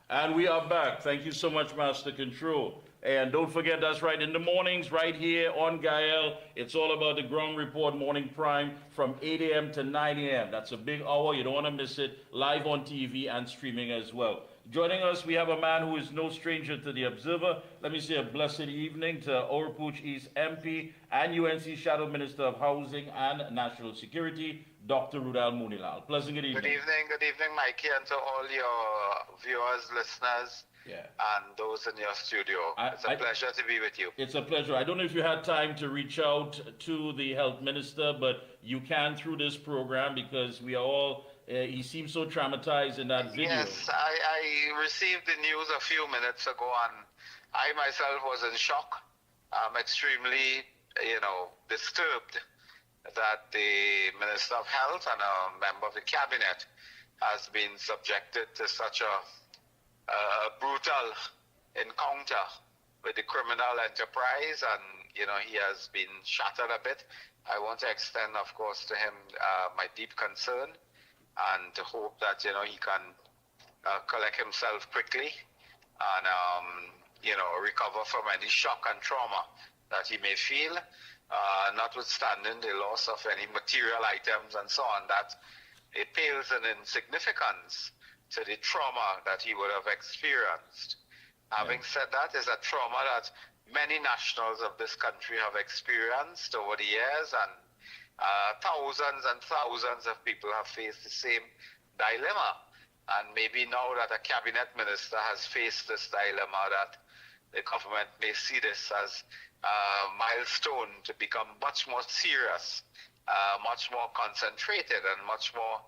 And we are back. Thank you so much, Master Control. And don't forget, that's right, in the mornings, right here on Gael, it's all about the Ground Report Morning Prime from 8 a.m. to 9 a.m. That's a big hour. You don't want to miss it. Live on TV and streaming as well. Joining us, we have a man who is no stranger to the Observer. Let me say a blessed evening to Oropouche East MP and UNC Shadow Minister of Housing and National Security, Dr. Rudal Munilal. Pleasant good evening. Good evening, Mikey, and to all your viewers, listeners, and those in your studio. It's a pleasure to be with you. It's a pleasure. I don't know if you had time to reach out to the health minister, but you can through this program because we are all, he seems so traumatized in that video. Yes, I received the news a few minutes ago, and I myself was in shock. I'm extremely, disturbed that the Minister of Health and a member of the cabinet has been subjected to such a brutal encounter with the criminal enterprise, and he has been shattered a bit. I want to extend, of course, to him my deep concern and to hope that he can collect himself quickly and recover from any shock and trauma that he may feel, notwithstanding the loss of any material items and so on, that it pales in insignificance to the trauma that he would have experienced. Having said that, it's a trauma that many nationals of this country have experienced over the years, and thousands and thousands of people have faced the same dilemma. And maybe now that a cabinet minister has faced this dilemma, that the government may see this as a milestone to become much more serious, much more concentrated, and much more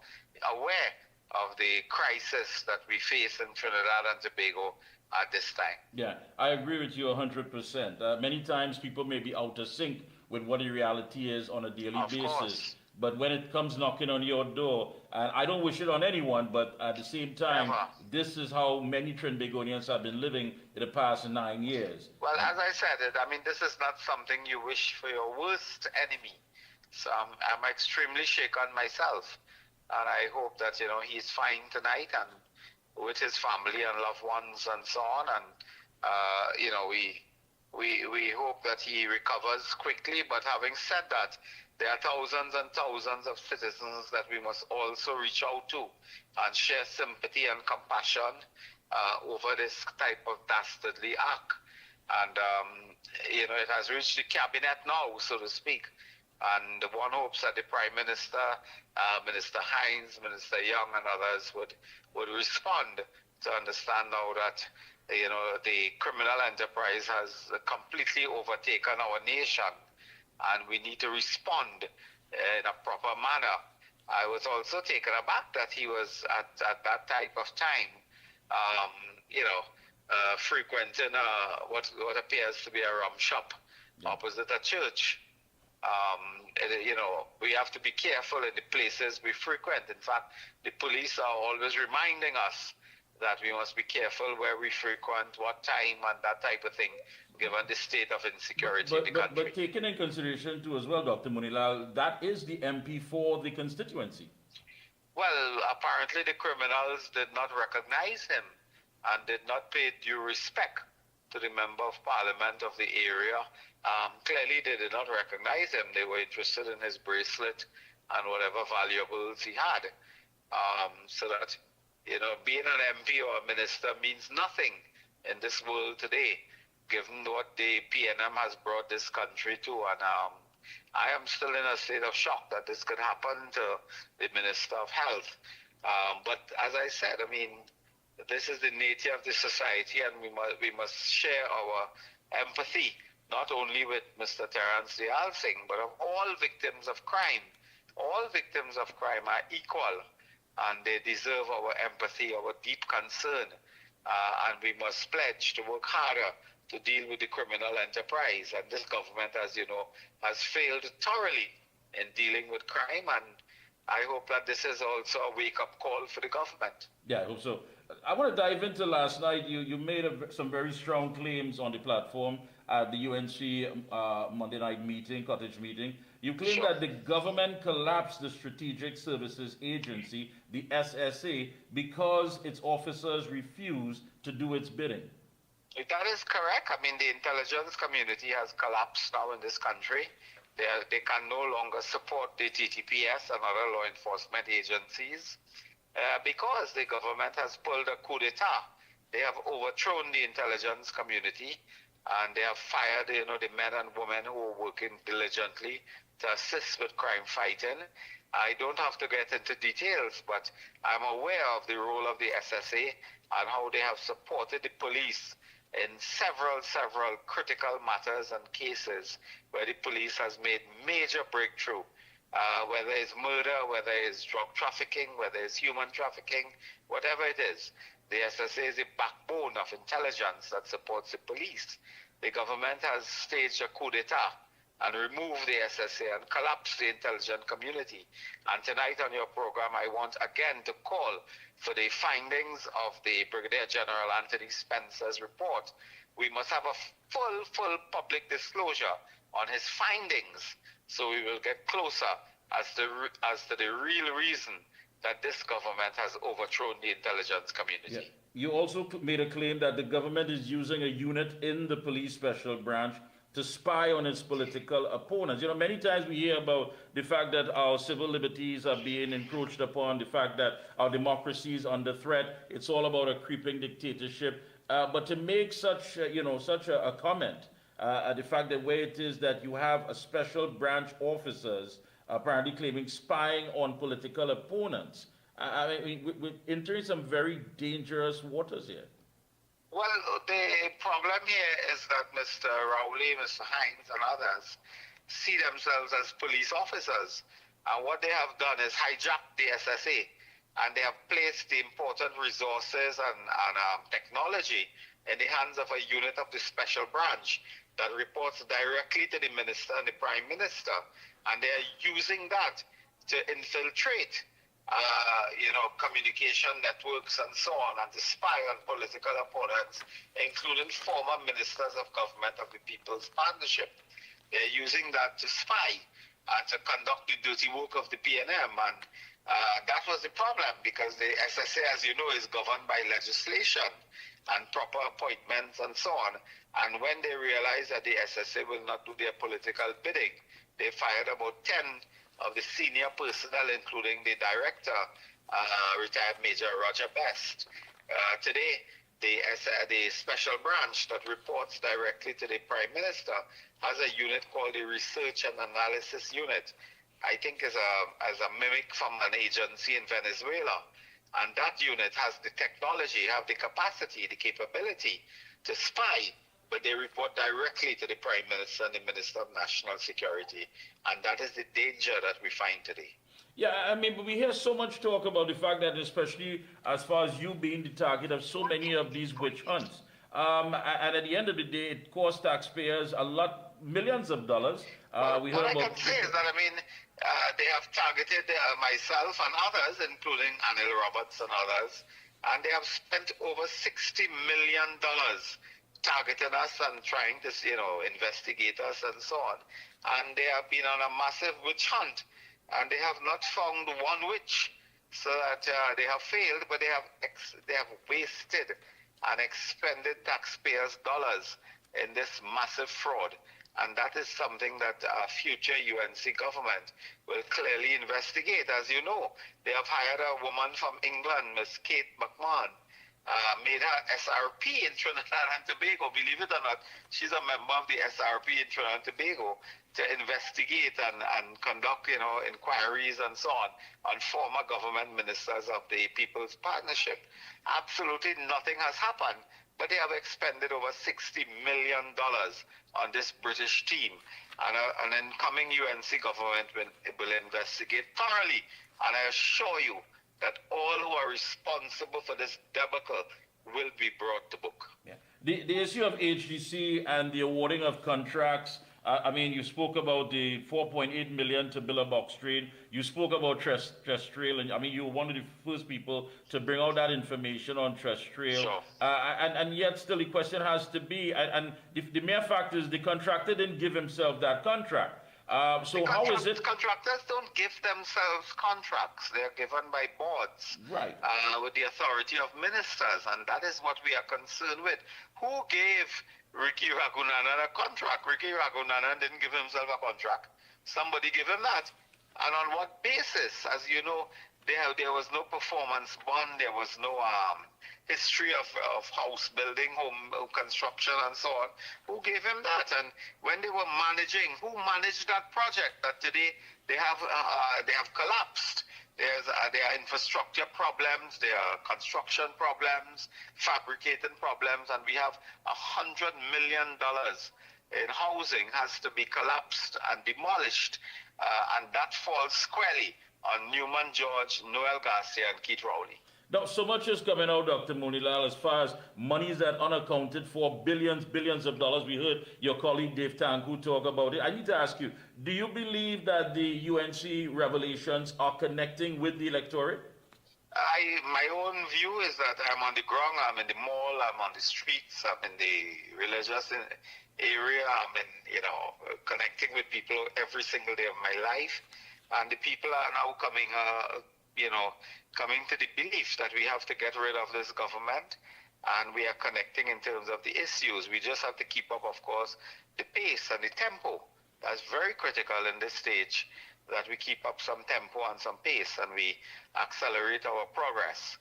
aware of the crisis that we face in Trinidad and Tobago at this time. Yeah, I agree with you 100%. Many times people may be out of sync with what the reality is on a daily basis. Course. But when it comes knocking on your door, and I don't wish it on anyone, but at the same time, this is how many Trinbagonians have been living in the past 9 years. Well, as I said, this is not something you wish for your worst enemy. So I'm extremely shaken myself. And I hope that, he's fine tonight and with his family and loved ones and so on. And, we hope that he recovers quickly. But having said that, there are thousands and thousands of citizens that we must also reach out to and share sympathy and compassion over this type of dastardly act. And, it has reached the cabinet now, so to speak. And one hopes that the Prime Minister, Minister Hines, Minister Young, and others would respond to understand now that the criminal enterprise has completely overtaken our nation, and we need to respond in a proper manner. I was also taken aback that he was at that type of time, frequenting what appears to be a rum shop opposite a church. We have to be careful in the places we frequent. In fact, the police are always reminding us that we must be careful where we frequent, what time, and that type of thing, given the state of insecurity in the country. But taken in consideration too as well, Dr. Munilal, that is the MP for the constituency. Well, apparently the criminals did not recognize him and did not pay due respect to the Member of Parliament of the area. Clearly they did not recognize him. They were interested in his bracelet and whatever valuables he had. So that, being an MP or a minister means nothing in this world today, given what the PNM has brought this country to. And I am still in a state of shock that this could happen to the Minister of Health. But as I said, this is the nature of the society, and we must share our empathy, not only with Mr. Terence Dial Singh, but of all victims of crime. All victims of crime are equal, and they deserve our empathy, our deep concern. And we must pledge to work harder to deal with the criminal enterprise. And this government, as you know, has failed thoroughly in dealing with crime, and I hope that this is also a wake-up call for the government. Yeah, I hope so. I want to dive into last night. You made some very strong claims on the platform at the UNC Monday night meeting, cottage meeting. You claim Sure. that the government collapsed the Strategic Services Agency, the SSA, because its officers refused to do its bidding. That is correct. I mean, the intelligence community has collapsed now in this country. They can no longer support the TTPS and other law enforcement agencies because the government has pulled a coup d'etat. They have overthrown the intelligence community, and they have fired, the men and women who are working diligently to assist with crime fighting. I don't have to get into details, but I'm aware of the role of the SSA and how they have supported the police in several critical matters and cases where the police has made major breakthrough, whether it's murder, whether it's drug trafficking, whether it's human trafficking, whatever it is. The SSA is the backbone of intelligence that supports the police. The government has staged a coup d'etat and removed the SSA and collapsed the intelligence community. And tonight on your program, I want again to call for the findings of the Brigadier General Anthony Spencer's report. We must have a full public disclosure on his findings, so we will get closer as to the real reason that this government has overthrown the intelligence community. Yeah. You also made a claim that the government is using a unit in the police special branch to spy on its political opponents. Many times we hear about the fact that our civil liberties are being encroached upon, the fact that our democracy is under threat. It's all about a creeping dictatorship. But to make such a comment, the fact that where it is that you have a special branch officers apparently claiming spying on political opponents, we're entering some very dangerous waters here. Well, the problem here is that Mr. Rowley, Mr. Hines, and others see themselves as police officers. And what they have done is hijacked the SSA, and they have placed the important resources and technology in the hands of a unit of the special branch that reports directly to the minister and the prime minister. And they are using that to infiltrate communication networks and so on, and to spy on political opponents, including former ministers of government of the People's Partnership. They're using that to spy and to conduct the dirty work of the PNM, and that was the problem, because the SSA, as you know, is governed by legislation and proper appointments and so on. And when they realized that the SSA will not do their political bidding, they fired about 10 of the senior personnel, including the director, retired Major Roger Best. Today, the special branch that reports directly to the Prime Minister has a unit called the Research and Analysis Unit. I think as a mimic from an agency in Venezuela. And that unit has the technology, have the capacity, the capability to spy, but they report directly to the Prime Minister and the Minister of National Security. And that is the danger that we find today. Yeah, but we hear so much talk about the fact that, especially as far as you being the target of so many of these witch hunts. And at the end of the day, it costs taxpayers millions of dollars. What I can say is that, they have targeted myself and others, including Anil Roberts and others, and they have spent over $60 million targeting us and trying to, investigate us and so on. And they have been on a massive witch hunt, and they have not found one witch, so that they have failed, but they have wasted and expended taxpayers' dollars in this massive fraud. And that is something that a future UNC government will clearly investigate. As you know, they have hired a woman from England, Miss Kate McMahon, made her SRP in Trinidad and Tobago. Believe it or not, she's a member of the SRP in Trinidad and Tobago to investigate and conduct, inquiries and so on former government ministers of the People's Partnership. Absolutely nothing has happened. But they have expended over $60 million on this British team. And an incoming UNC government will investigate thoroughly. And I assure you that all who are responsible for this debacle will be brought to book. Yeah. The issue of HDC and the awarding of contracts, you spoke about the $4.8 million to Billabong Street. You spoke about Trestrail, and you were one of the first people to bring out that information on Trestrail. Sure. And yet still the question has to be, and the mere fact is the contractor didn't give himself that contract. So how is it? Contractors don't give themselves contracts. They're given by boards. Right. With the authority of ministers, and that is what we are concerned with. Who gave Ricky Ragunanan a contract? Ricky Ragunanan didn't give himself a contract. Somebody gave him that. And on what basis? As you know, there was no performance bond, there was no history of house building, home construction, and so on. Who gave him that? And when they were managing, who managed that project that today they have collapsed? There are infrastructure problems, there are construction problems, fabricating problems, and we have $100 million in housing has to be collapsed and demolished, and that falls squarely on Newman George, Noel Garcia, and Keith Rowley. Now, so much is coming out, Dr. Munilal, as far as monies that unaccounted for, billions of dollars. We heard your colleague Dave Tanku talk about it. I need to ask you, do you believe that the UNC revelations are connecting with the electorate? My own view is that I'm on the ground, I'm in the mall, I'm on the streets, I'm in the religious area, I'm in, connecting with people every single day of my life. And the people are now coming to the belief that we have to get rid of this government, and we are connecting in terms of the issues. We just have to keep up, of course, the pace and the tempo. That's very critical in this stage, that we keep up some tempo and some pace, and we accelerate our progress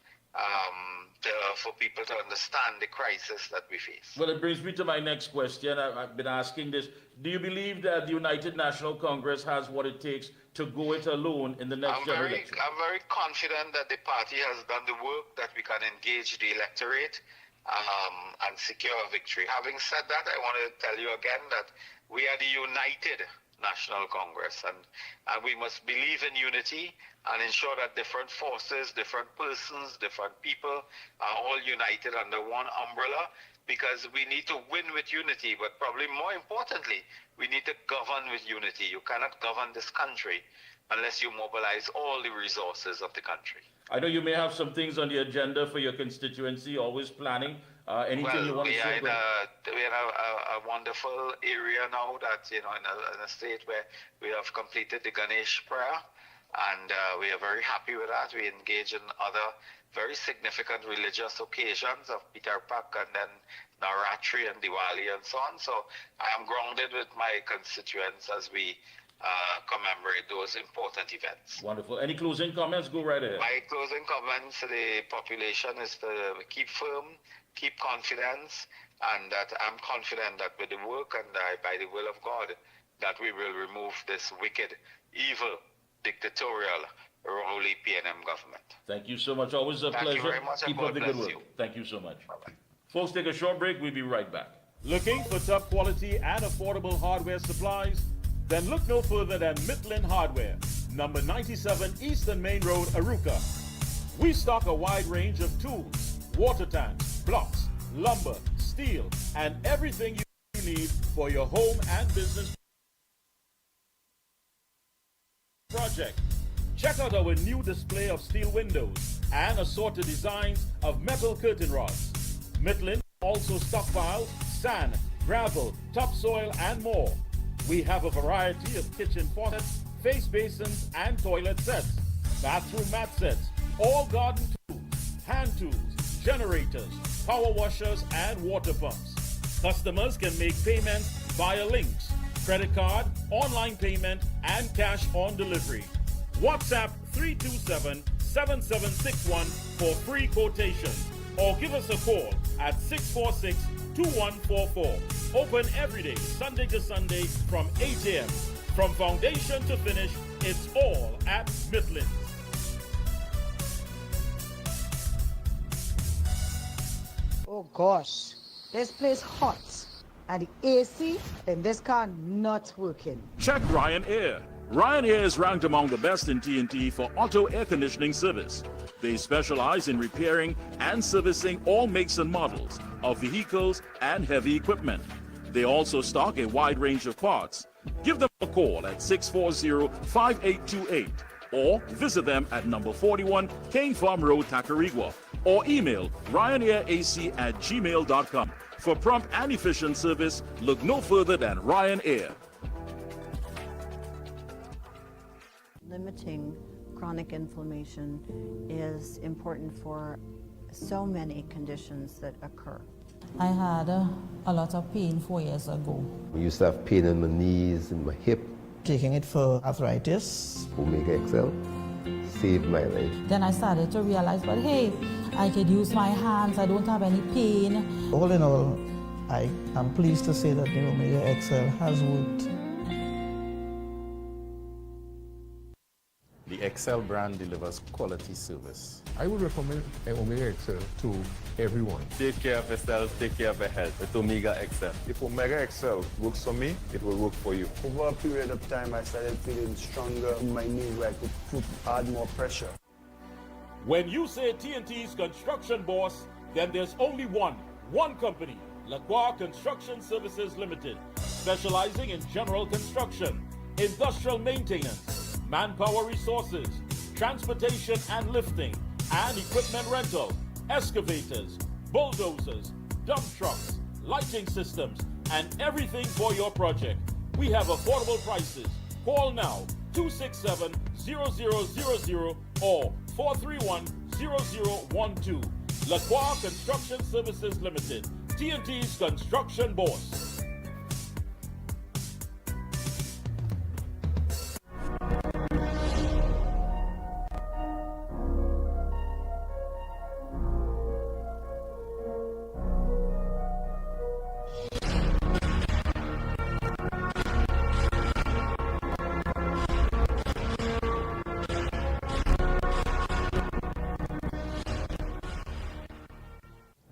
for people to understand the crisis that we face. Well, it brings me to my next question. I've been asking this. Do you believe that the United National Congress has what it takes to go it alone in the next general election? I'm very confident that the party has done the work, that we can engage the electorate and secure a victory. Having said that, I want to tell you again that we are the United National Congress, and we must believe in unity and ensure that different forces, different persons, different people are all united under one umbrella, because we need to win with unity, but probably more importantly, we need to govern with unity. You cannot govern this country unless you mobilize all the resources of the country. I know you may have some things on the agenda for your constituency, always planning. Anything you want to say? We are a wonderful area now that, in a state where we have completed the Ganesh prayer, and we are very happy with that. We engage in other very significant religious occasions of Peter Pak and then Navratri and Diwali and so on. So I am grounded with my constituents as we commemorate those important events. Wonderful. Any closing comments? Go right ahead. My closing comments to the population is to keep firm, keep confidence, and that I'm confident that with the work and by the will of God, that we will remove this wicked, evil, dictatorial, Rowley PNM government. Thank you so much. Always a pleasure. Thank you very much. Keep up the good work. Thank you so much. Bye-bye. Folks, take a short break. We'll be right back. Looking for top quality and affordable hardware supplies? Then look no further than Midland Hardware, number 97 Eastern Main Road, Aruca. We stock a wide range of tools, water tanks, blocks, lumber, steel, and everything you need for your home and business project. Check out our new display of steel windows and assorted designs of metal curtain rods. Midland also stockpiles sand, gravel, topsoil, and more. We have a variety of kitchen faucets, face basins, and toilet sets, bathroom mat sets, all garden tools, hand tools, generators, power washers, and water pumps. Customers can make payments via links, credit card, online payment, and cash on delivery. WhatsApp 327-7761 for free quotations, or give us a call at 646-2144. Open every day, Sunday to Sunday from 8 a.m. From foundation to finish, it's all at Midland. Oh gosh, this place hot, and the AC in this car not working. Check Ryan Air. Ryan Air is ranked among the best in TNT for auto air conditioning service. They specialize in repairing and servicing all makes and models of vehicles and heavy equipment. They also stock a wide range of parts. Give them a call at 640-5828 or visit them at number 41 Kane Farm Road, Tacarigua, or email ryanairac@gmail.com. For prompt and efficient service, look no further than Ryan Air. limiting chronic inflammation is important for so many conditions that occur. I had a lot of pain 4 years ago. I used to have pain in my knees and my hip. Taking it for arthritis. Omega XL saved my life. Then I started to realize, but hey, I could use my hands, I don't have any pain. All in all, I am pleased to say that the Omega XL has worked. The XL brand delivers quality service. I would recommend Omega XL to everyone. Take care of yourself, take care of your health with Omega XL. If Omega XL works for me, it will work for you. Over a period of time, I started feeling stronger in my knees where I could add more pressure. When you say TNT's construction boss, then there's only one company, Lacroix Construction Services Limited, specializing in general construction, industrial maintenance, manpower resources, transportation and lifting, and equipment rental, excavators, bulldozers, dump trucks, lighting systems, and everything for your project. We have affordable prices. Call now 267-0000 or 431-0012. Lacroix Construction Services Limited, TNT's construction boss.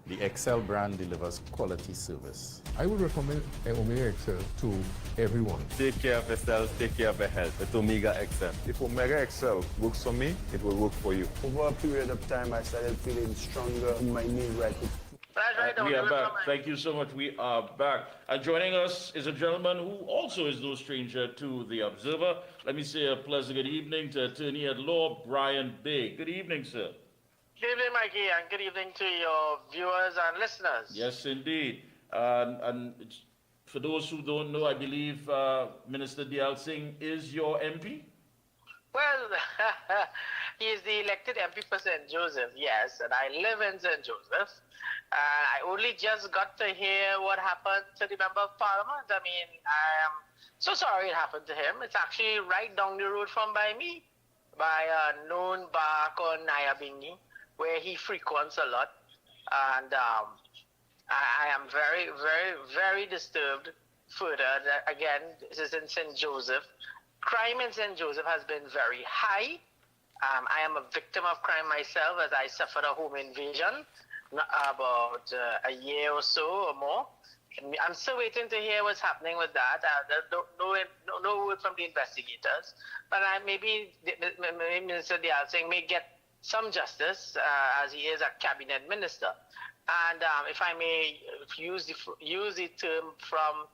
The XL brand delivers quality service. I would recommend Omega XL to everyone. Take care of yourself, take care of your health with Omega XL. If Omega XL works for me, it will work for you. Over a period of time, I started feeling stronger in my knees where I could. We are back. Thank you so much. We are back. And joining us is a gentleman who also is no stranger to the Observer. Let me say a pleasant good evening to Attorney at Law Brian Big. Good evening, sir. Good evening, Mikey, and good evening to your viewers and listeners. Yes, indeed. And for those who don't know, I believe Minister Diyal Singh is your MP? Well, he is the elected MP for St. Joseph, yes, and I live in St. Joseph. I only just got to hear what happened to the Member of Parliament. I mean, I am so sorry it happened to him. It's actually right down the road from by me, by a known bar called Nyabingi, where he frequents a lot. And I am very, very, very disturbed further that, again, this is in St. Joseph. Crime in St. Joseph has been very high. I am a victim of crime myself as I suffered a home invasion about a year or so or more. I'm still waiting to hear what's happening with that. No word from the investigators. But maybe Minister Diyal Singh may get some justice as he is a cabinet minister. And if I may use the term from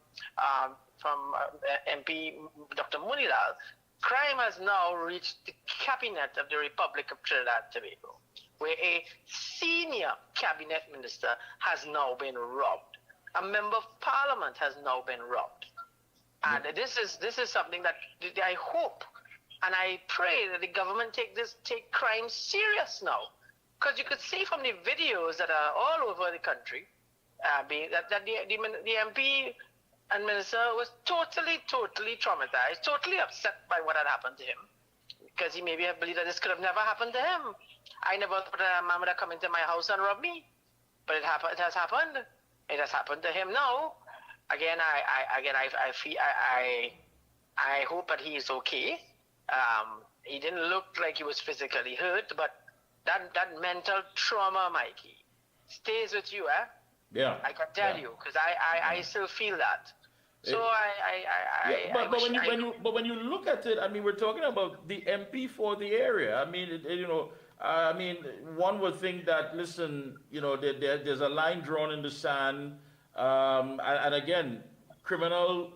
MP Dr. Munilal, crime has now reached the cabinet of the Republic of Trinidad and Tobago, where a senior cabinet minister has now been robbed. A member of parliament has now been robbed. And this is something that I hope and I pray that the government take crime serious now. Because you could see from the videos that are all over the country, that the MP and minister was totally traumatized, totally upset by what had happened to him. Because he maybe believed that this could have never happened to him. I never thought that a man would have come into my house and robbed me. But it has happened. It has happened to him now. Again, I hope that he is okay. He didn't look like he was physically hurt, but that mental trauma, Mikey, stays with you, eh? Yeah. I can tell you, because I still feel that. So but when you look at it, I mean, we're talking about the MP for the area. I mean, one would think that, listen, there's a line drawn in the sand, and again, criminal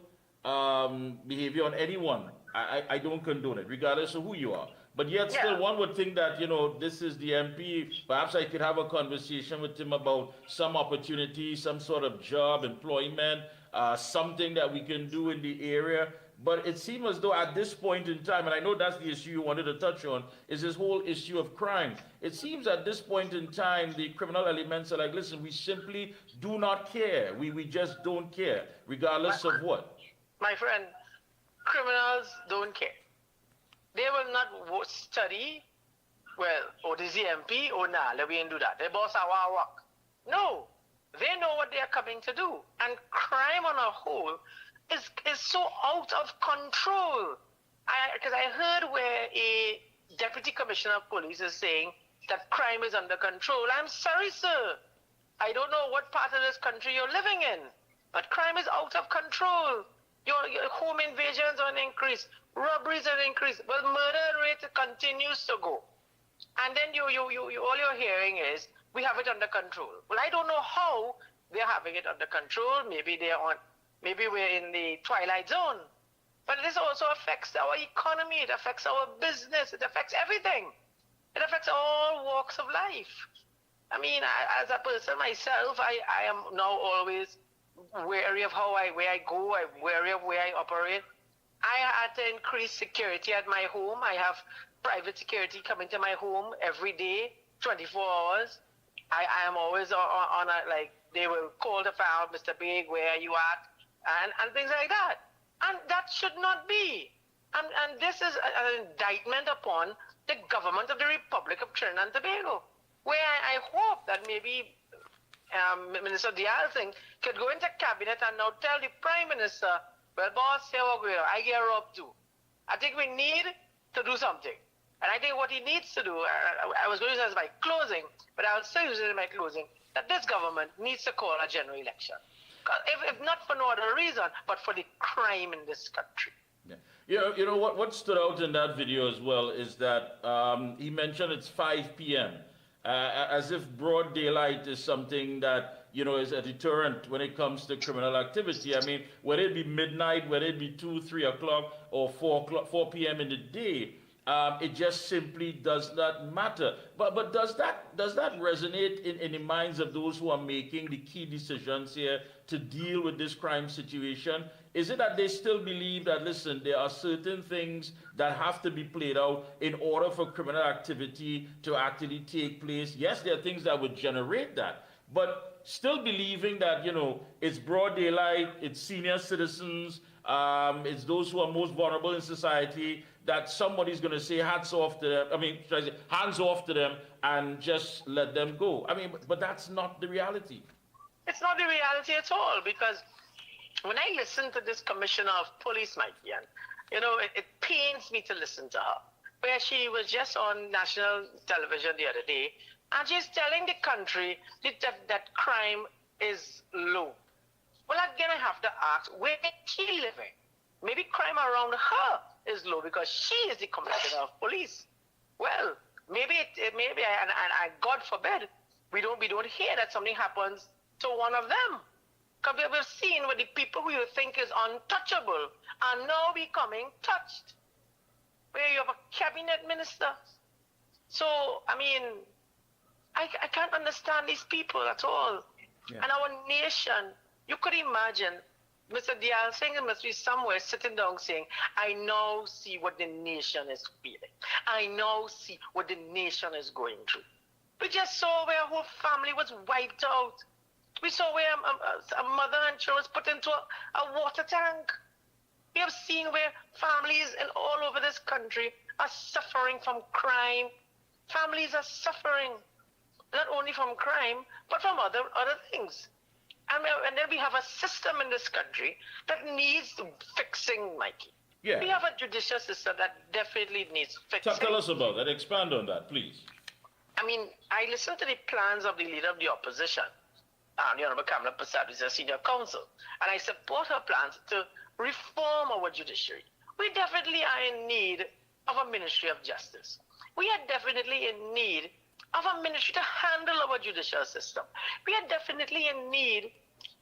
behavior on anyone. I don't condone it, regardless of who you are. But yet still one would think that, this is the MP. Perhaps I could have a conversation with him about some opportunity, some sort of job, employment, something that we can do in the area But it seems as though at this point in time, and I know that's the issue you wanted to touch on, is this whole issue of crime. It seems at this point in time, the criminal elements are like, listen, we simply do not care. We just don't care, regardless of what. My friend, criminals don't care. They will not study, well, oh, this is the MP, oh, nah, let me do that. The boss our work. No, they know what they are coming to do. And crime on a whole is so out of control. Because I heard where a deputy commissioner of police is saying that crime is under control. I'm sorry, sir. I don't know what part of this country you're living in, but crime is out of control. Your home invasions are an increase, robberies are an increase, but murder rate continues to go. And then all you're hearing is, we have it under control. Well, I don't know how they're having it under control. Maybe we're in the twilight zone. But this also affects our economy, it affects our business, it affects everything. It affects all walks of life. I mean, as a person myself, I am now always wary of where I go, I'm wary of where I operate. I had to increase security at my home. I have private security coming to my home every day, 24 hours. I am always on a, like, they will call the file, Mr. Big, where are you at? And things like that. And that should not be. And this is an indictment upon the government of the Republic of Trinidad and Tobago, where I hope that maybe Minister Dial Singh could go into cabinet and now tell the Prime Minister, well, boss, here we go. I get robbed too. I think we need to do something. And I think what he needs to do, I was going to use it as my closing, but I'll still use it in my closing, that this government needs to call a general election. If not for no other reason, but for the crime in this country. Yeah. You know what stood out in that video as well is that he mentioned it's 5 p.m. As if broad daylight is something that, is a deterrent when it comes to criminal activity. I mean, whether it be midnight, whether it be 2, 3 o'clock, or 4 p.m. in the day, it just simply does not matter. But does that resonate in the minds of those who are making the key decisions here to deal with this crime situation? Is it that they still believe that, listen, there are certain things that have to be played out in order for criminal activity to actually take place? Yes, there are things that would generate that, but still believing that, it's broad daylight, it's senior citizens, it's those who are most vulnerable in society, that somebody's going to say hands off to them and just let them go. I mean, but that's not the reality. It's not the reality at all, because when I listen to this commissioner of police, Mikey, and it pains me to listen to her, where she was just on national television the other day, and she's telling the country that crime is low. Well, again, I have to ask, where is she living? Maybe crime around her is low because she is the commissioner of police. Well, maybe and God forbid, we don't hear that something happens to one of them. Because we've seen where the people who you think is untouchable are now becoming touched. Where you have a cabinet minister. So, I mean, I can't understand these people at all. Yeah. And our nation, you could imagine, Mr. Dial Singh must be somewhere sitting down saying, I now see what the nation is feeling. I now see what the nation is going through. We just saw where a whole family was wiped out. We saw where a mother and children was put into a water tank. We have seen where families all over this country are suffering from crime. Families are suffering, not only from crime, but from other things. And then we have a system in this country that needs fixing, Mikey. Yeah. We have a judicial system that definitely needs fixing. Tell us about that. Expand on that, please. I mean, I listened to the plans of the leader of the opposition, the Honorable Kamala Prasad, who's a senior counsel, and I support her plans to reform our judiciary. We definitely are in need of a Ministry of Justice. We are definitely in need of a ministry to handle our judicial system. We are definitely in need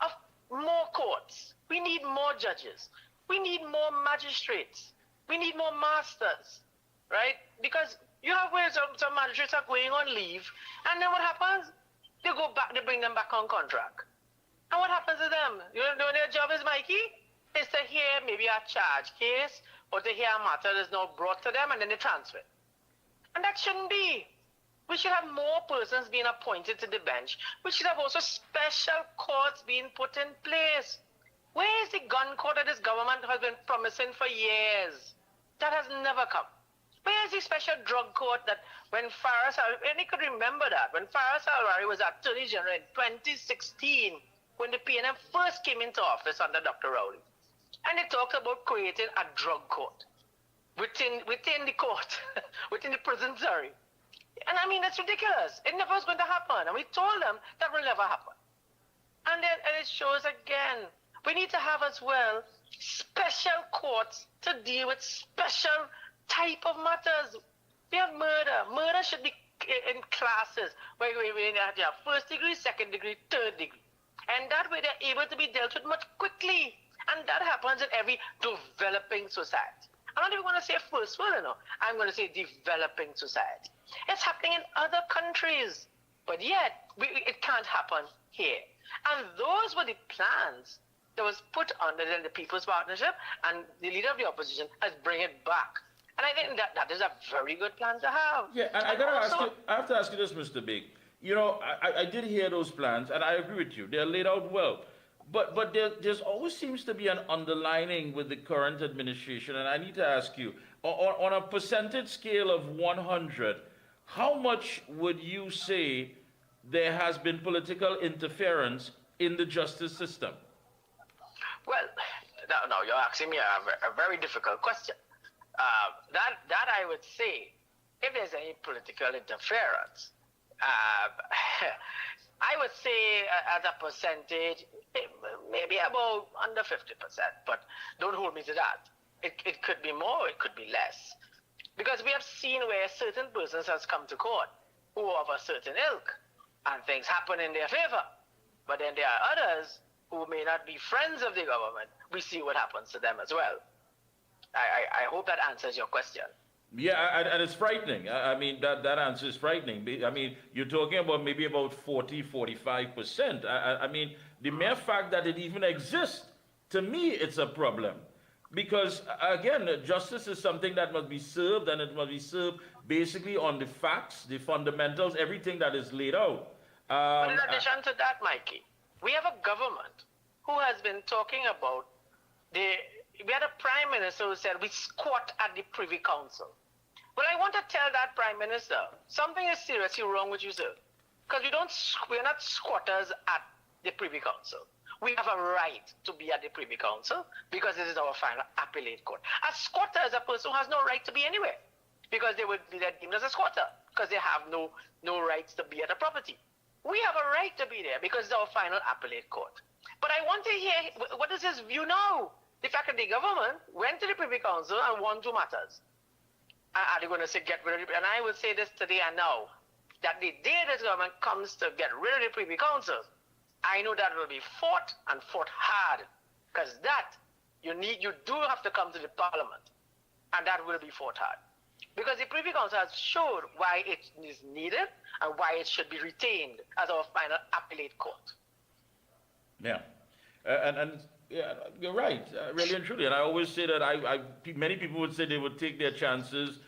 of more courts. We need more judges. We need more magistrates. We need more masters, right? Because you have where some magistrates are going on leave, and then what happens? They go back, they bring them back on contract. And what happens to them? You know their job is, Mikey? is to hear maybe a charge case or to hear a matter that is now brought to them and then they transfer it. And that shouldn't be. We should have more persons being appointed to the bench. We should have also special courts being put in place. Where is the gun court that this government has been promising for years? That has never come. Where is the special drug court that when Faris, and you could remember that, when Faris Alwari was Attorney General in 2016, when the PNM first came into office under Dr. Rowley, and they talked about creating a drug court within the court, within the prison, sorry. And I mean, that's ridiculous. It never was going to happen. And we told them that will never happen. And then it shows again, we need to have as well special courts to deal with special type of matters. We have murder. Murder should be in classes where we have first degree, second degree, third degree. And that way they're able to be dealt with much quickly. And that happens in every developing society. I'm not even going to say first world, I'm going to say developing society. It's happening in other countries, but yet it can't happen here. And those were the plans that was put under the People's Partnership, and the leader of the opposition has bring it back. And I think that is a very good plan to have. Yeah, and I have to ask you this, Mr. Big. You know, I did hear those plans, and I agree with you. They're laid out well. But there's always seems to be an underlining with the current administration, and I need to ask you, on a percentage scale of 100, how much would you say there has been political interference in the justice system? Well, no, you're asking me a very difficult question. That I would say, if there's any political interference, I would say as a percentage, maybe about under 50%, but don't hold me to that. It could be more, it could be less. Because we have seen where certain persons has come to court who are of a certain ilk, and things happen in their favor. But then there are others who may not be friends of the government. We see what happens to them as well. I hope that answers your question. Yeah, and it's frightening. I mean, that answer is frightening. I mean, you're talking about maybe about 45%. I mean, the mere fact that it even exists, to me, it's a problem. Because, again, justice is something that must be served, and it must be served basically on the facts, the fundamentals, everything that is laid out. But in addition to that, Mikey, we have a government who has been talking about we had a prime minister who said we squat at the Privy Council. Well, I want to tell that prime minister, something is seriously wrong with you, sir. Because we're not squatters at the Privy Council. We have a right to be at the Privy Council because this is our final appellate court. A squatter is a person who has no right to be anywhere because they would be deemed as a squatter because they have no rights to be at a property. We have a right to be there because it's our final appellate court. But I want to hear, what is his view now? The fact that the government went to the Privy Council and won two matters. Are they going to say get rid of it? And I will say this today and now, that the day this government comes to get rid of the Privy Council, I know that will be fought and fought hard. Because that, you do have to come to the Parliament. And that will be fought hard. Because the Privy Council has showed why it is needed and why it should be retained as our final appellate court. Yeah. Yeah, you're right, really and truly. And I always say that many people would say they would take their chances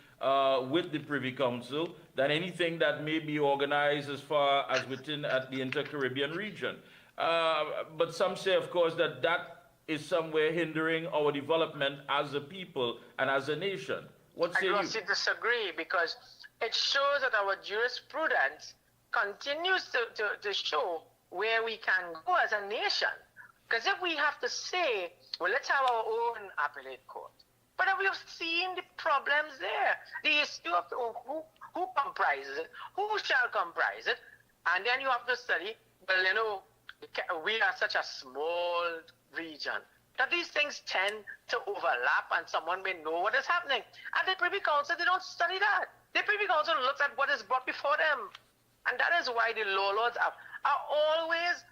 with the Privy Council than anything that may be organized as far as within at the Inter-Caribbean region. But some say, of course, that is somewhere hindering our development as a people and as a nation. What say you? I disagree because it shows that our jurisprudence continues to show where we can go as a nation. Because if we have to say, well, let's have our own appellate court. But we have seen the problems there. The issue of who comprises it, who shall comprise it, and then you have to study, well, we are such a small region that these things tend to overlap and someone may know what is happening. At the Privy Council, they don't study that. The Privy Council looks at what is brought before them. And that is why the law lords are always,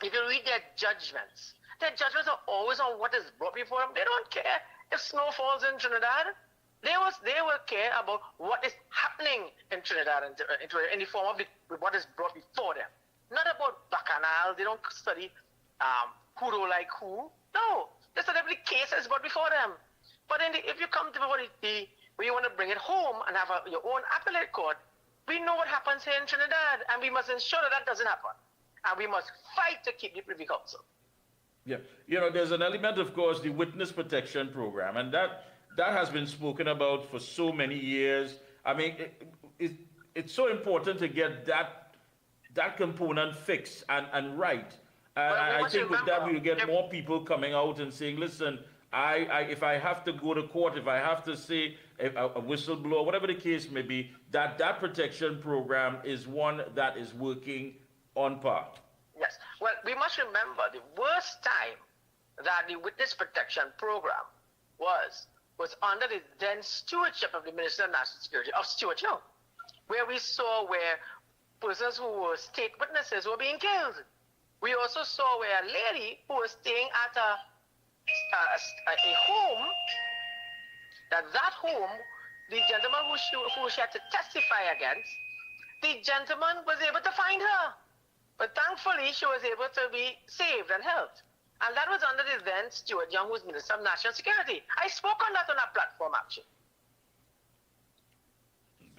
if you read their judgments are always on what is brought before them. They don't care if snow falls in Trinidad. They will care about what is happening in Trinidad in the form of what is brought before them. Not about bacchanal. They don't study who don't like who. No, Just that every case is brought before them. But if you come to where you want to bring it home and have your own appellate court, we know what happens here in Trinidad, and we must ensure that doesn't happen. And we must fight to keep the Privy Council. Yeah, there's an element, of course, the witness protection program, and that has been spoken about for so many years. I mean, it's so important to get that component fixed and right. And I think with that, we'll get more people coming out and saying, listen, if I have to go to court, if I have to say a whistleblower, whatever the case may be, that protection program is one that is working on par. Yes. Well, we must remember the worst time that the witness protection program was under the then stewardship of the Minister of National Security, of Stuart Young, where we saw where persons who were state witnesses were being killed. We also saw where a lady who was staying at a home, that home, the gentleman who she had to testify against, the gentleman was able to find her. But thankfully, she was able to be saved and helped. And that was under the then Stuart Young, who was Minister of National Security. I spoke on that platform, actually.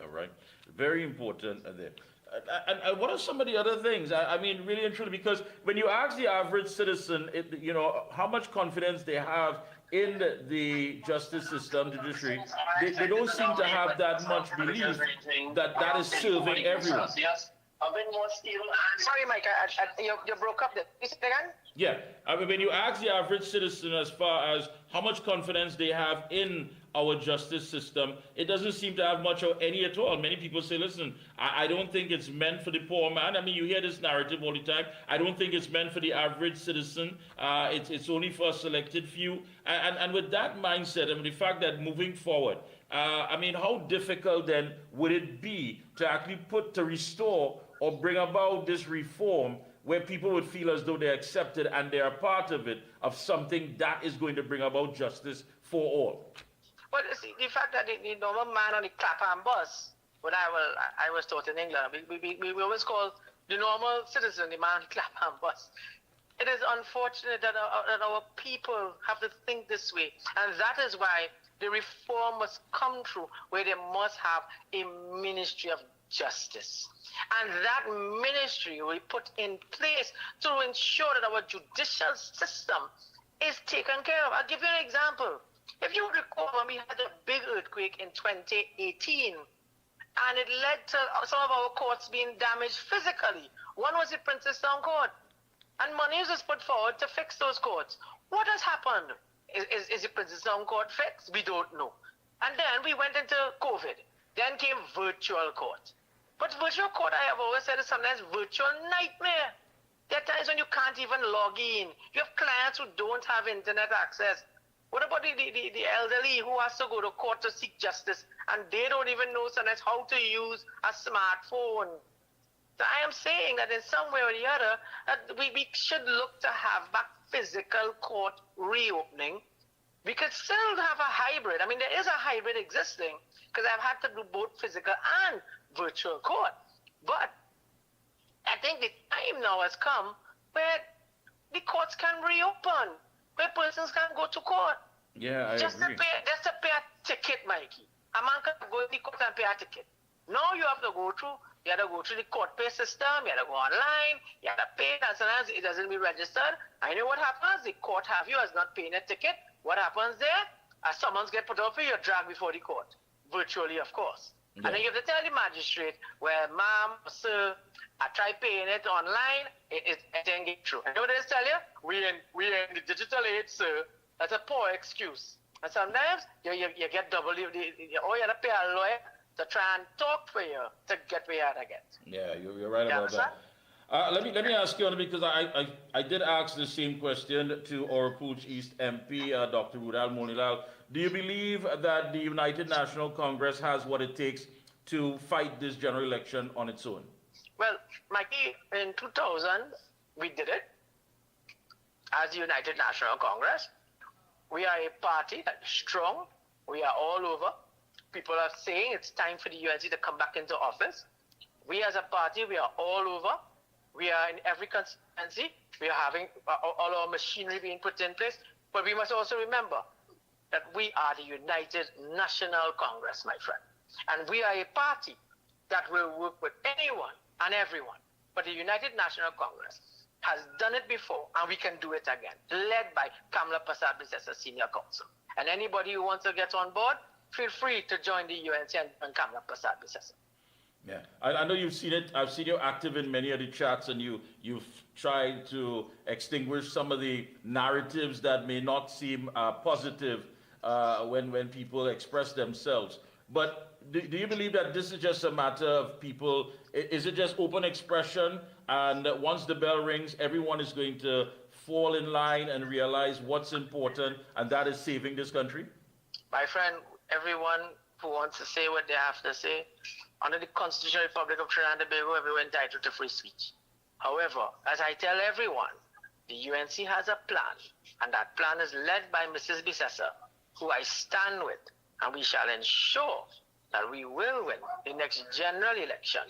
All right. Very important there. And what are some of the other things? I mean, really and truly, because when you ask the average citizen, how much confidence they have in the justice system, judiciary, they don't seem to have that much belief that is serving everyone. Sorry, Mike, you broke up there. Is it again? Yeah, I mean, when you ask the average citizen as far as how much confidence they have in our justice system, it doesn't seem to have much or any at all. Many people say, listen, I don't think it's meant for the poor man. I mean, you hear this narrative all the time. I don't think it's meant for the average citizen. It's only for a selected few. And with that mindset, and the fact that moving forward, I mean, how difficult then would it be to actually restore or bring about this reform where people would feel as though they're accepted and they are part of it, of something that is going to bring about justice for all? Well, see, the fact that the normal man on the Clapham bus, when I was taught in England, we always call the normal citizen the man on the Clapham bus. It is unfortunate that our people have to think this way, and that is why the reform must come through, where they must have a ministry of justice. And that ministry will be put in place to ensure that our judicial system is taken care of. I'll give you an example. If you recall, when we had a big earthquake in 2018, and it led to some of our courts being damaged physically. One was the Princestown Court, and money was put forward to fix those courts. What has happened? Is the Princestown Court fixed? We don't know. And then we went into COVID. Then came virtual court. But virtual court, I have always said, is sometimes virtual nightmare. There are times when you can't even log in. You have clients who don't have internet access. What about the elderly who has to go to court to seek justice and they don't even know sometimes how to use a smartphone? So I am saying that in some way or the other, that we should look to have back physical court reopening. We could still have a hybrid. I mean, there is a hybrid existing because I've had to do both physical and virtual court. But I think the time now has come where the courts can reopen, where persons can go to court. Yeah, I agree. Just to pay a ticket, Mikey. A man can go to the court and pay a ticket. Now you have to go through the court pay system, you have to go online, you have to pay, and sometimes it doesn't be registered. I know what happens. The court have you as not paying a ticket. What happens there? Summons get put out for you, you're dragged before the court. Virtually, of course. Yeah. And then you have to tell the magistrate, well, ma'am, sir, I tried paying it online, it didn't get through. And you know what they tell you? We in the digital age, sir. That's a poor excuse. And sometimes you get double, you have to pay a lawyer to try and talk for you to get where you have to get. Yeah, you're right about that. Let me ask you, because I did ask the same question to Orapooch East MP, Dr. Rudal Monilal. Do you believe that the United National Congress has what it takes to fight this general election on its own? Well, Mikey, in 2000, we did it as the United National Congress. We are a party that is strong. We are all over. People are saying it's time for the UNC to come back into office. We as a party, we are all over. We are in every constituency. We are having all our machinery being put in place. But we must also remember that we are the United National Congress, my friend. And we are a party that will work with anyone and everyone. But the United National Congress has done it before, and we can do it again, led by Kamala Persad-Bissessar Senior Counsel. And anybody who wants to get on board, feel free to join the UNC and Kamala Persad-Bissessar. Yeah, I know you've seen it. I've seen you active in many of the chats, and you've tried to extinguish some of the narratives that may not seem positive when people express themselves. But do you believe that this is just a matter of people? Is it just open expression, and once the bell rings, everyone is going to fall in line and realize what's important, and that is saving this country? My friend, everyone who wants to say what they have to say, under the Constitutional Republic of Trinidad and Tobago, everyone entitled to free speech. However, as I tell everyone, the UNC has a plan, and that plan is led by Mrs. Bissessar, who I stand with, and we shall ensure that we will win the next general election.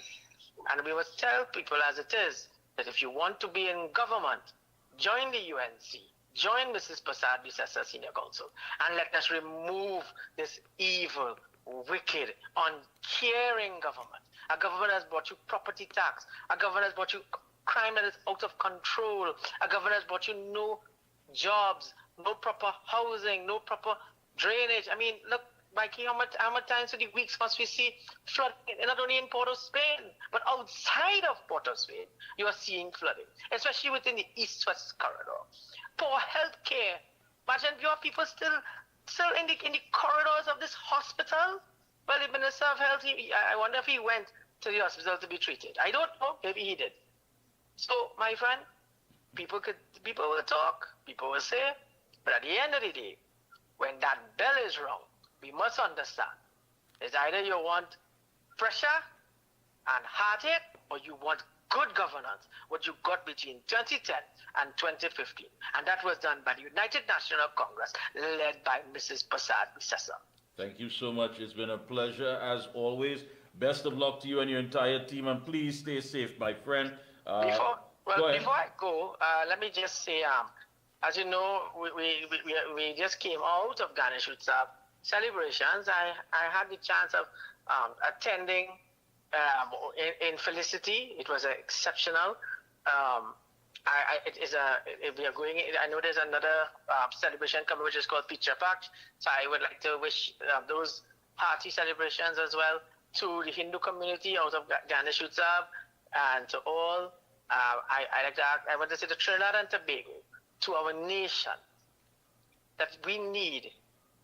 And we must tell people as it is, that if you want to be in government, join the UNC, join Mrs. Persad-Bissessar Senior Counsel, and let us remove this evil, wicked, uncaring government. A government has brought you property tax. A government has brought you crime that is out of control. A government has brought you no jobs, no proper housing, no proper drainage. I mean, look, Mikey, how much times in the weeks must we see flooding, not only in Port of Spain, but outside of Port of Spain, you are seeing flooding, especially within the east-west corridor. Poor health care. Imagine your people still in the corridors of this hospital. Well, the Minister of Health, I wonder if he went to the hospital to be treated. I don't know. Maybe he did. So, my friend, people will talk, people will say, but at the end of the day, when that bell is rung, we must understand, it's either you want pressure and heartache, or you want good governance, what you got between 2010 and 2015. And that was done by the United National Congress, led by Mrs. Persad-Bissessar. Thank you so much. It's been a pleasure, as always. Best of luck to you and your entire team, and please stay safe, my friend. Before I go, let me just say, as you know, we just came out of Ganesh Utsav celebrations. I had the chance of attending in Felicity. It was exceptional. We are going. I know there's another celebration coming, which is called Picture Pact. So I would like to wish those hearty celebrations as well to the Hindu community out of Ganesh Utsav, and to all. I want to say to Trinidad and Tobago, to our nation, that we need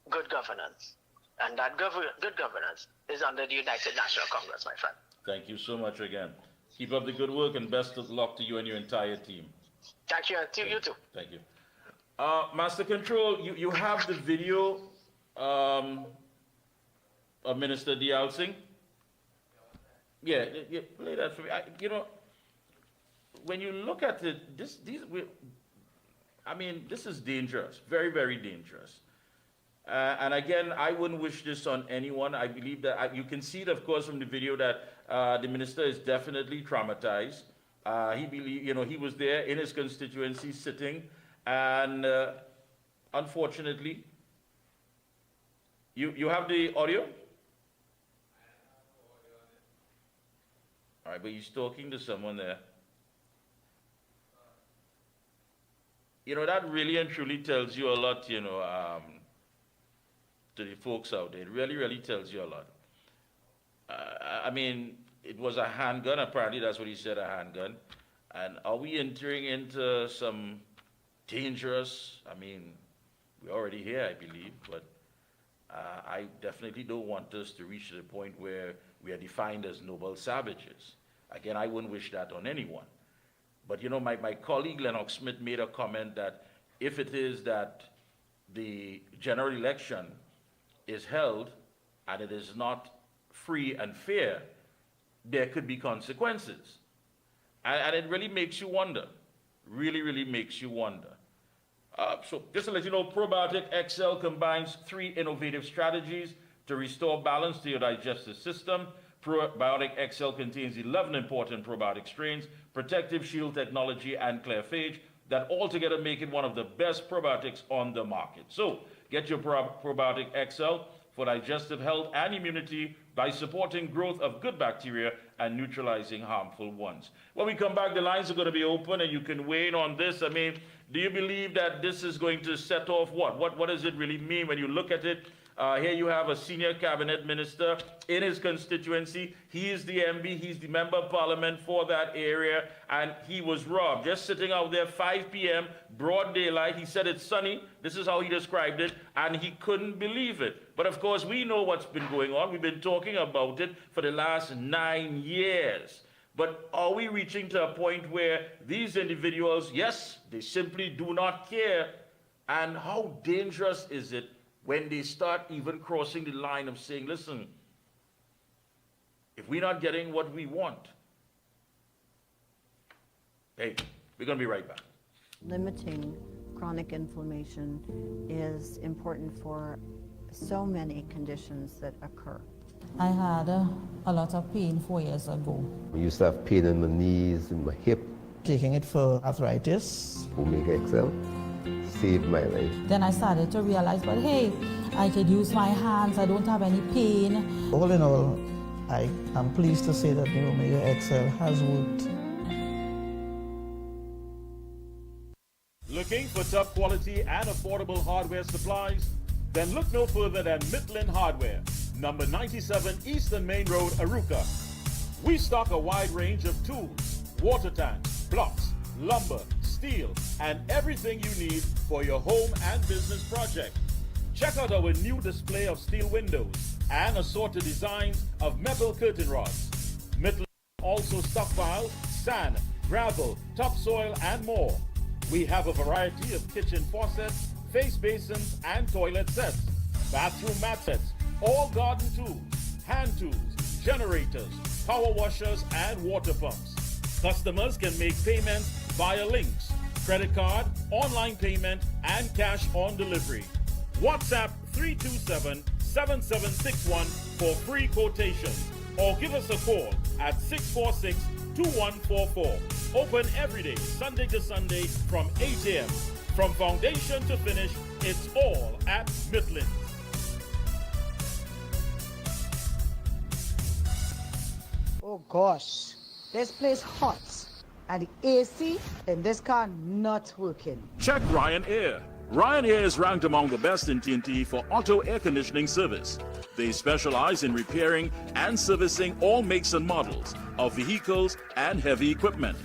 good governance, and that good governance is under the United National Congress, my friend. Thank you so much again. Keep up the good work, and best of luck to you and your entire team. Thank you, and to you too. Thank you. Master Control, you have the video of Minister Diyal Singh? Yeah, play that for me. When you look at it, this is dangerous, very, very dangerous. And again, I wouldn't wish this on anyone. I believe that you can see it, of course, from the video that the minister is definitely traumatized. He was there in his constituency sitting, and unfortunately, you have the audio? All right, but he's talking to someone there. That really and truly tells you a lot, to the folks out there. It really, really tells you a lot. It was a handgun. Apparently, that's what he said, a handgun. And are we entering into some dangerous, we're already here, I believe, but I definitely don't want us to reach to the point where we are defined as noble savages. Again, I wouldn't wish that on anyone. But my colleague Lennox Smith made a comment that if it is that the general election is held and it is not free and fair, there could be consequences. And it really makes you wonder. Really, really makes you wonder. So just to let you know, Probiotic XL combines 3 innovative strategies to restore balance to your digestive system. Probiotic XL contains 11 important probiotic strains, protective shield technology, and clearphage. that altogether make it one of the best probiotics on the market. So get your Probiotic XL for digestive health and immunity by supporting growth of good bacteria and neutralizing harmful ones. When we come back, the lines are going to be open and you can weigh in on this. I mean, do you believe that this is going to set off what? What does it really mean when you look at it? Here you have a senior cabinet minister in his constituency. He is the MB, he's the member of parliament for that area, and he was robbed. Just sitting out there 5 p.m., broad daylight. He said it's sunny. This is how he described it, and he couldn't believe it. But of course, we know what's been going on. We've been talking about it for the last 9 years. But are we reaching to a point where these individuals, yes, they simply do not care? And how dangerous is it when they start even crossing the line of saying, listen, if we're not getting what we want, hey, we're going to be right back. Limiting chronic inflammation is important for so many conditions that occur. I had a lot of pain 4 years ago. I used to have pain in my knees and my hip. Taking it for arthritis. Omega XL saved my life. Then I started to realize, but hey, I could use my hands, I don't have any pain. All in all, I am pleased to say that the Omega XL has worked. Looking for top quality and affordable hardware supplies? Then look no further than Midland Hardware, number 97 Eastern Main Road, Aruka. We stock a wide range of tools, water tanks, blocks, lumber, steel, and everything you need for your home and business project. Check out our new display of steel windows and assorted designs of metal curtain rods. Midland also stockpile sand, gravel, topsoil, and more. We have a variety of kitchen faucets, face basins, and toilet sets, bathroom mat sets, all garden tools, hand tools, generators, power washers, and water pumps. Customers can make payments via links, credit card, online payment, and cash on delivery. WhatsApp 327-7761 for free quotations, or give us a call at 646-2144. Open every day, Sunday to Sunday from 8 a.m. From foundation to finish, it's all at Midland. Oh gosh, this place hot, and the AC in this car not working. Check Ryan Air. Ryan Air is ranked among the best in TNT for auto air conditioning service. They specialize in repairing and servicing all makes and models of vehicles and heavy equipment.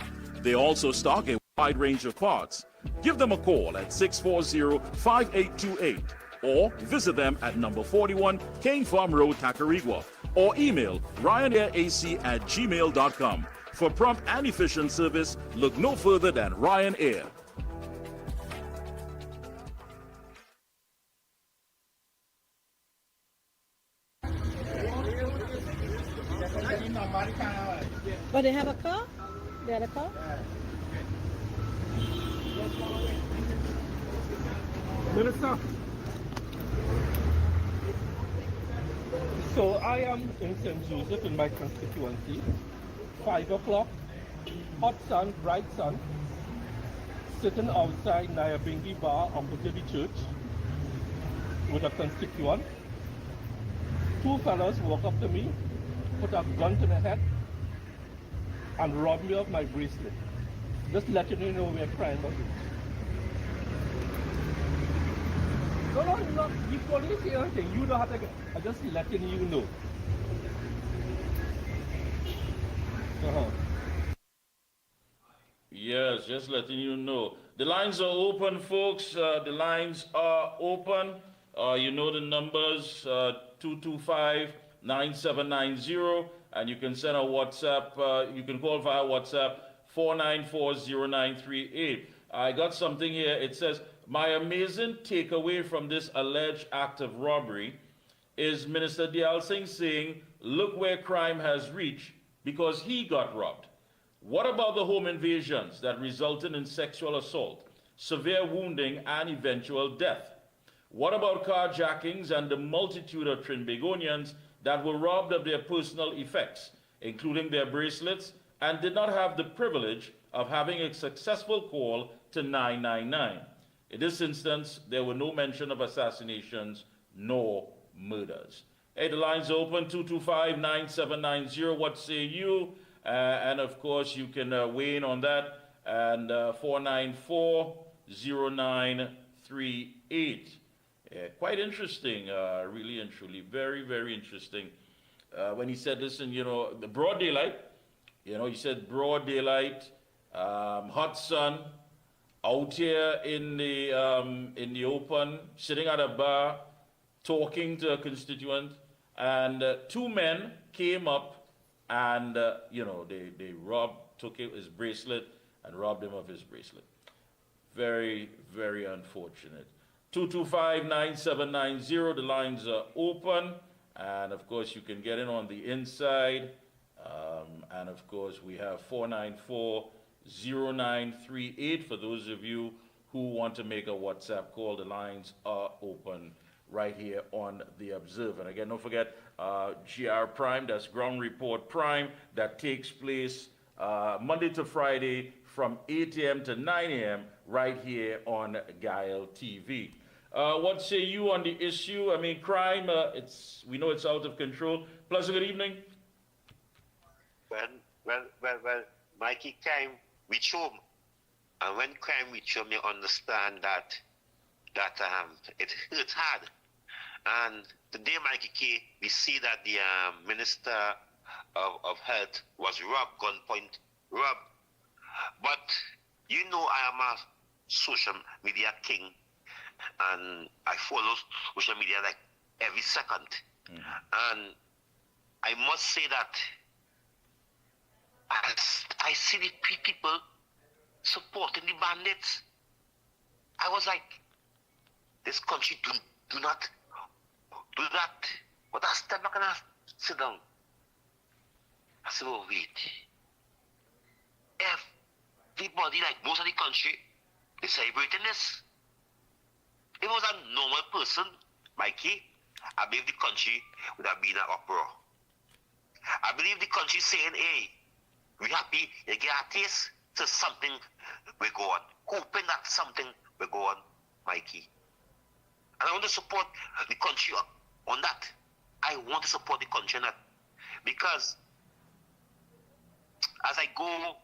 They also stock a wide range of parts. Give them a call at 640-5828 or visit them at number 41 King Farm Road, Tacarigua, or email ryanairac@gmail.com. For prompt and efficient service, look no further than Ryan Air. But they have a car? They have a car? Minister, so I am in St. Joseph in my constituency, 5 o'clock, hot sun, bright sun, sitting outside Nyabingi Bar opposite the church with a constituent. 2 fellows walk up to me, put a gun to my head, and rob me of my bracelet. Just letting you know we're crime of it. No, the police say anything. You don't have to get. I'm just letting you know. Yes, just letting you know. The lines are open, folks. The lines are open. You know the numbers, 225-9790, and you can send a WhatsApp. You can call via WhatsApp 4940938. I got something here. It says, my amazing takeaway from this alleged act of robbery is Minister Dayal Singh saying, look where crime has reached because he got robbed. What about the home invasions that resulted in sexual assault, severe wounding, and eventual death? What about carjackings and the multitude of Trinbagonians that were robbed of their personal effects, including their bracelets and did not have the privilege of having a successful call to 999. In this instance, there were no mention of assassinations nor murders. Hey, the line's open, 225-9790. What say you? And of course, you can weigh in on that. And 494-0938. Quite interesting, really and truly. Very, very interesting. When he said, listen, the broad daylight, he said broad daylight, hot sun, out here in the open, sitting at a bar, talking to a constituent, and two men came up and, they took his bracelet and robbed him of his bracelet. Very, very unfortunate. 225-9790, the lines are open, and of course you can get in on the inside, and of course we have 494-0938 for those of you who want to make a WhatsApp call. The lines are open right here on The Observer. And again, don't forget GR Prime, that's Ground Report Prime, that takes place Monday to Friday from 8 a.m. to 9 a.m. right here on Gael TV. What say you on the issue? I mean, crime, we know it's out of control. Plus, good evening. Well, Mikey, crime reach home. And when crime reach home, you understand that it hurts hard. And today, Mikey K, we see that the Minister of Health was robbed, gunpoint robbed. But I am a social media king, and I follow social media like every second. And I must say that I see the people supporting the bandits. I was like, this country do not do that. But I step back and I sit down. I said, oh wait. Everybody, like most of the country, is celebrating this. If it was a normal person, Mikey, I believe the country would have been an uproar. I believe the country saying, hey, we happy, you get a taste, so something will go on. Hoping that something will go on, Mikey. And I want to support the country on that. I want to support the country on that. Because as I go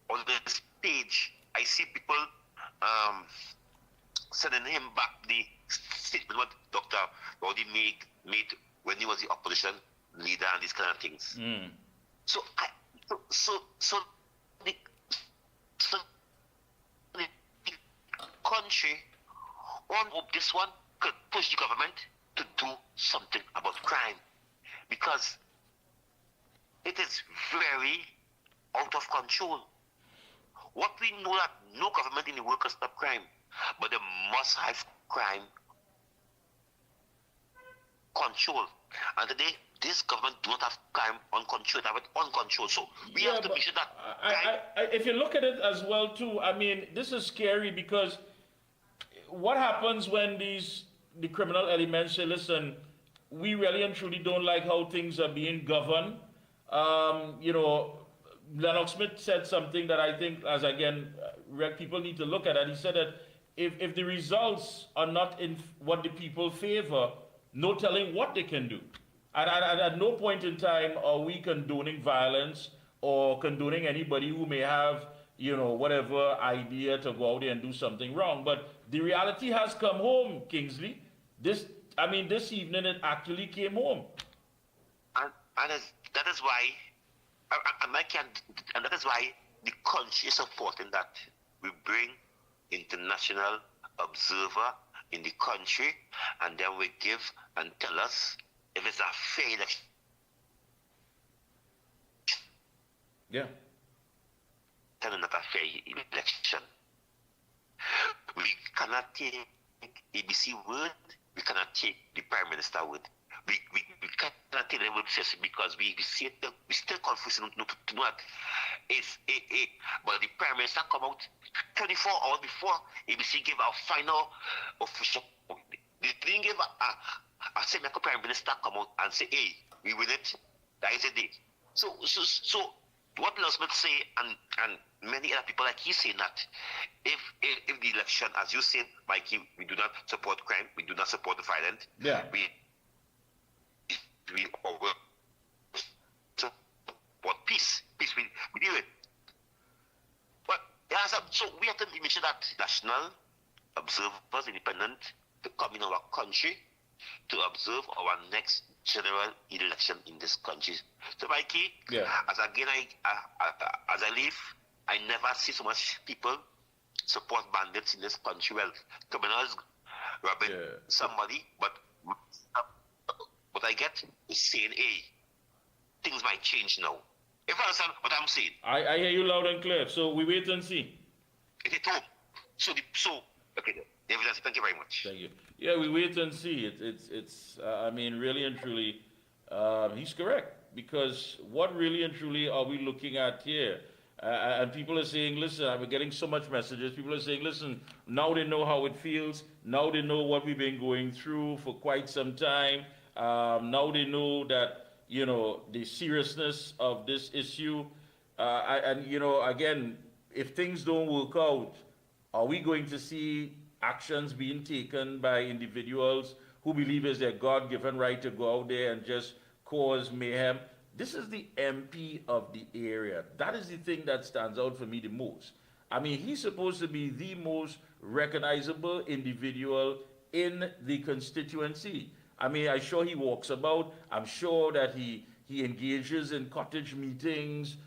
on this page, I see people sending him back the statement what Dr. Rowdy made when he was the opposition leader and these kind of things. So the country on hope this one could push the government to do something about crime, because it is very out of control. What we know that no government in the world can stop crime, but they must have crime control. And today, this government do not have crime on control, they have it on control. So we have to make sure that if you look at it as well too, I mean, this is scary, because what happens when the criminal elements say, listen, we really and truly don't like how things are being governed. Lennox Smith said something that I think, as again, people need to look at it. He said that if the results are not in what the people favor, no telling what they can do. And at no point in time are we condoning violence or condoning anybody who may have, whatever idea to go out there and do something wrong. But the reality has come home, Kingsley. This evening it actually came home. And that is why, and that is why the country is supporting that. We bring international observer in the country, and then we give and tell us if it's a fair election. Yeah. Telling not a fair election. We cannot take ABC word. We cannot take the Prime Minister word. We cannot take them word because we see it. We still confused not to know that it's but the Prime Minister come out 24 hours before ABC gave our final official. They didn't give a semi Prime Minister come out and say, hey, we win it. That is the day. So what Will Smith say, and many other people like he's saying that if the election, as you said, Mikey, we do not support crime, we do not support the violent. Yeah. We support peace. Peace we deal with. But so we have to make sure that national observers, independent, to come in our country to observe our next general election in this country. So Mikey, as I leave, I never see so much people support bandits in this country. Well, criminals robbing somebody, but what I get is saying, hey, things might change now. If you understand what I'm saying. I hear you loud and clear, so we wait and see. It is true. Okay, David, thank you very much. Thank you. Yeah, we wait and see. It's I mean, really and truly, he's correct. Because what really and truly are we looking at here? And people are saying, listen, I'm getting so much messages. People are saying, listen, now they know how it feels. Now they know what we've been going through for quite some time. Now they know that, you know, the seriousness of this issue. And, you know, again, if things don't work out, are we going to see actions being taken by individuals who believe it's their God-given right to go out there and just cause mayhem? This is the MP of the area. That is the thing that stands out for me the most. I mean, he's supposed to be the most recognizable individual in the constituency. I mean, I'm sure he walks about. I'm sure that he engages in cottage meetings.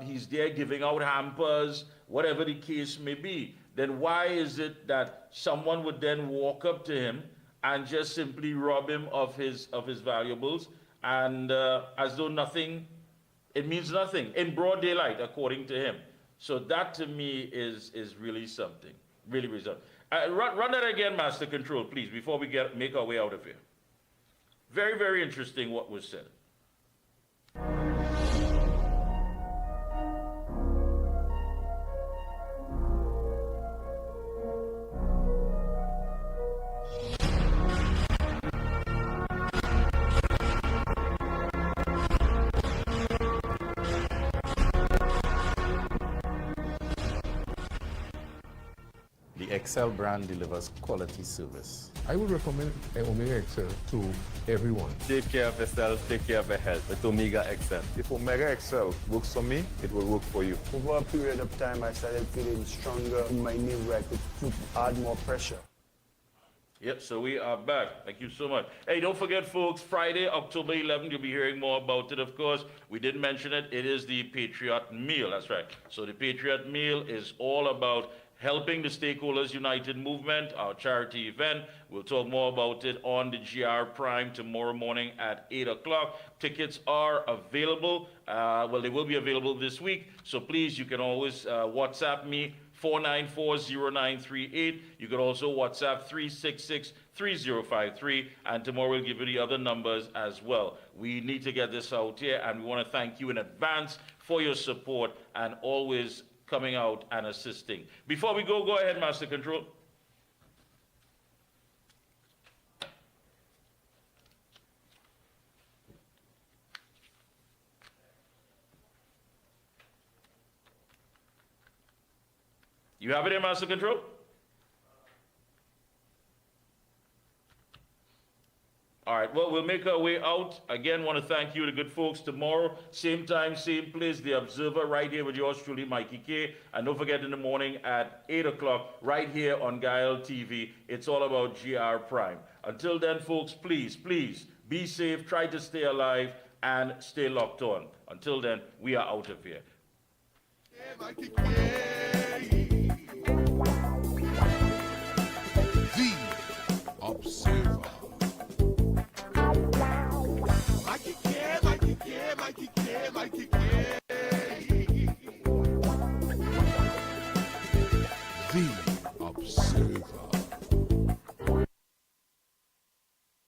He's there giving out hampers, whatever the case may be. Then why is it that someone would then walk up to him and just simply rob him of his valuables, and as though nothing, it means nothing, in broad daylight, according to him? So that to me is really something, really something. Run that again, Master Control, please, before we make our way out of here. Very, very interesting what was said. The Excel brand delivers quality service. I would recommend Omega XL to everyone. Take care of yourself, take care of your health with Omega XL. If Omega XL works for me, it will work for you. Over a period of time, I started feeling stronger in my knee where I could add more pressure. Yep, so we are back. Thank you so much. Hey, don't forget, folks, Friday, October 11th, you'll be hearing more about it, of course. We did mention it. It is the Patriot Meal. That's right. So the Patriot Meal is all about helping the Stakeholders United movement, our charity event. We'll talk more about it on the GR Prime tomorrow morning at 8 o'clock. Tickets are available. Well, they will be available this week. So please, you can always WhatsApp me, 4940938. You could also WhatsApp 3663053, and tomorrow we'll give you the other numbers as well. We need to get this out here, and we want to thank you in advance for your support and always coming out and assisting. Before we go ahead, Master Control. You have it here, Master Control? All right, well, we'll make our way out. Again, want to thank you, the good folks. Tomorrow, same time, same place, The Observer, right here with yours truly, Mikey K. And don't forget, in the morning at 8 o'clock, right here on Gael TV, it's all about GR Prime. Until then, folks, please, please, be safe, try to stay alive, and stay locked on. Until then, we are out of here. The Observer. Mikey K. The